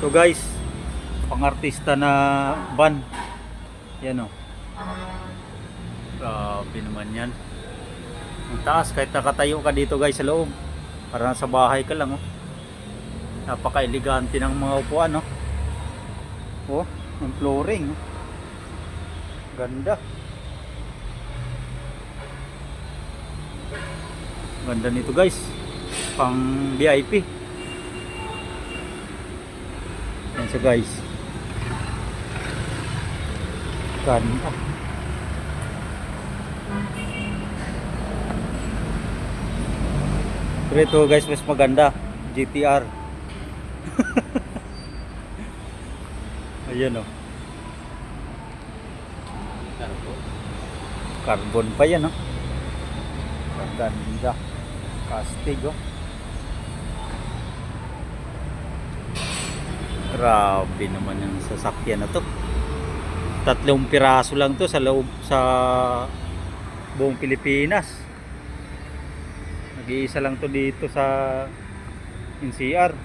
Ito guys, pang-artista na van. Yan o. Grabe naman yan. Ang taas, kahit nakatayo ka dito guys sa loob. Para nasa bahay ka lang, oh. Napaka-elegante ng mga upuan, oh. Oh, yung flooring, oh. Ganda. Ganda nito guys. Pang VIP. Yan siya guys. Ganda. Pero ito guys, mas maganda. GTR. Ayan o. Carbon pa yan o. Ganda. Castig o. Grabe naman yung sasakyan na to. 3 piraso lang to sa loob sa buong Pilipinas. Nag-iisa lang to dito sa NCR.